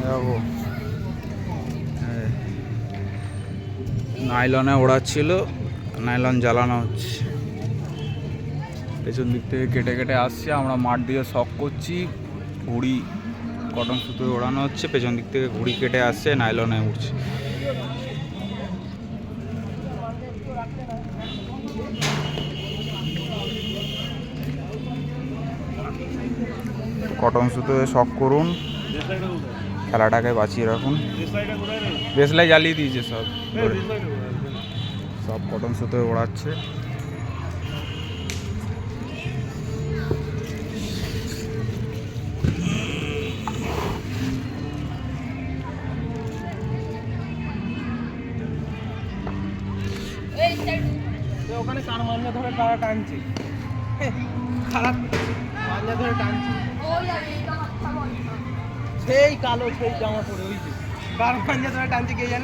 দেখো নাইলনে ওড়াচ্ছিল, নাইলন জ্বালানো হচ্ছে। পেছন দিক থেকে কেটে কেটে আসছে, আমরা মাঠ দিয়ে শক করছি, ঘুড়ি কটন সুতোয় ওড়ানো হচ্ছে, পেছন দিক থেকে ঘুড়ি কেটে আসছে, নাইলনে উঠছে। কটন সুতোয় শক করুন, খেলাটাকে বাঁচিয়ে রাখুন। দেশলাই জ্বালিয়ে দিয়েছে সব, সব কটন সুতোয় ওড়াচ্ছে। ওখানে কার মাঞ্জা ধরে তারা টানছে, খারাপ মাঞ্জা ধরে টানছে, সেই কালো সেই জামা পরে, ওই যে কার মাঞ্জা ধরে টানছে কে জানে।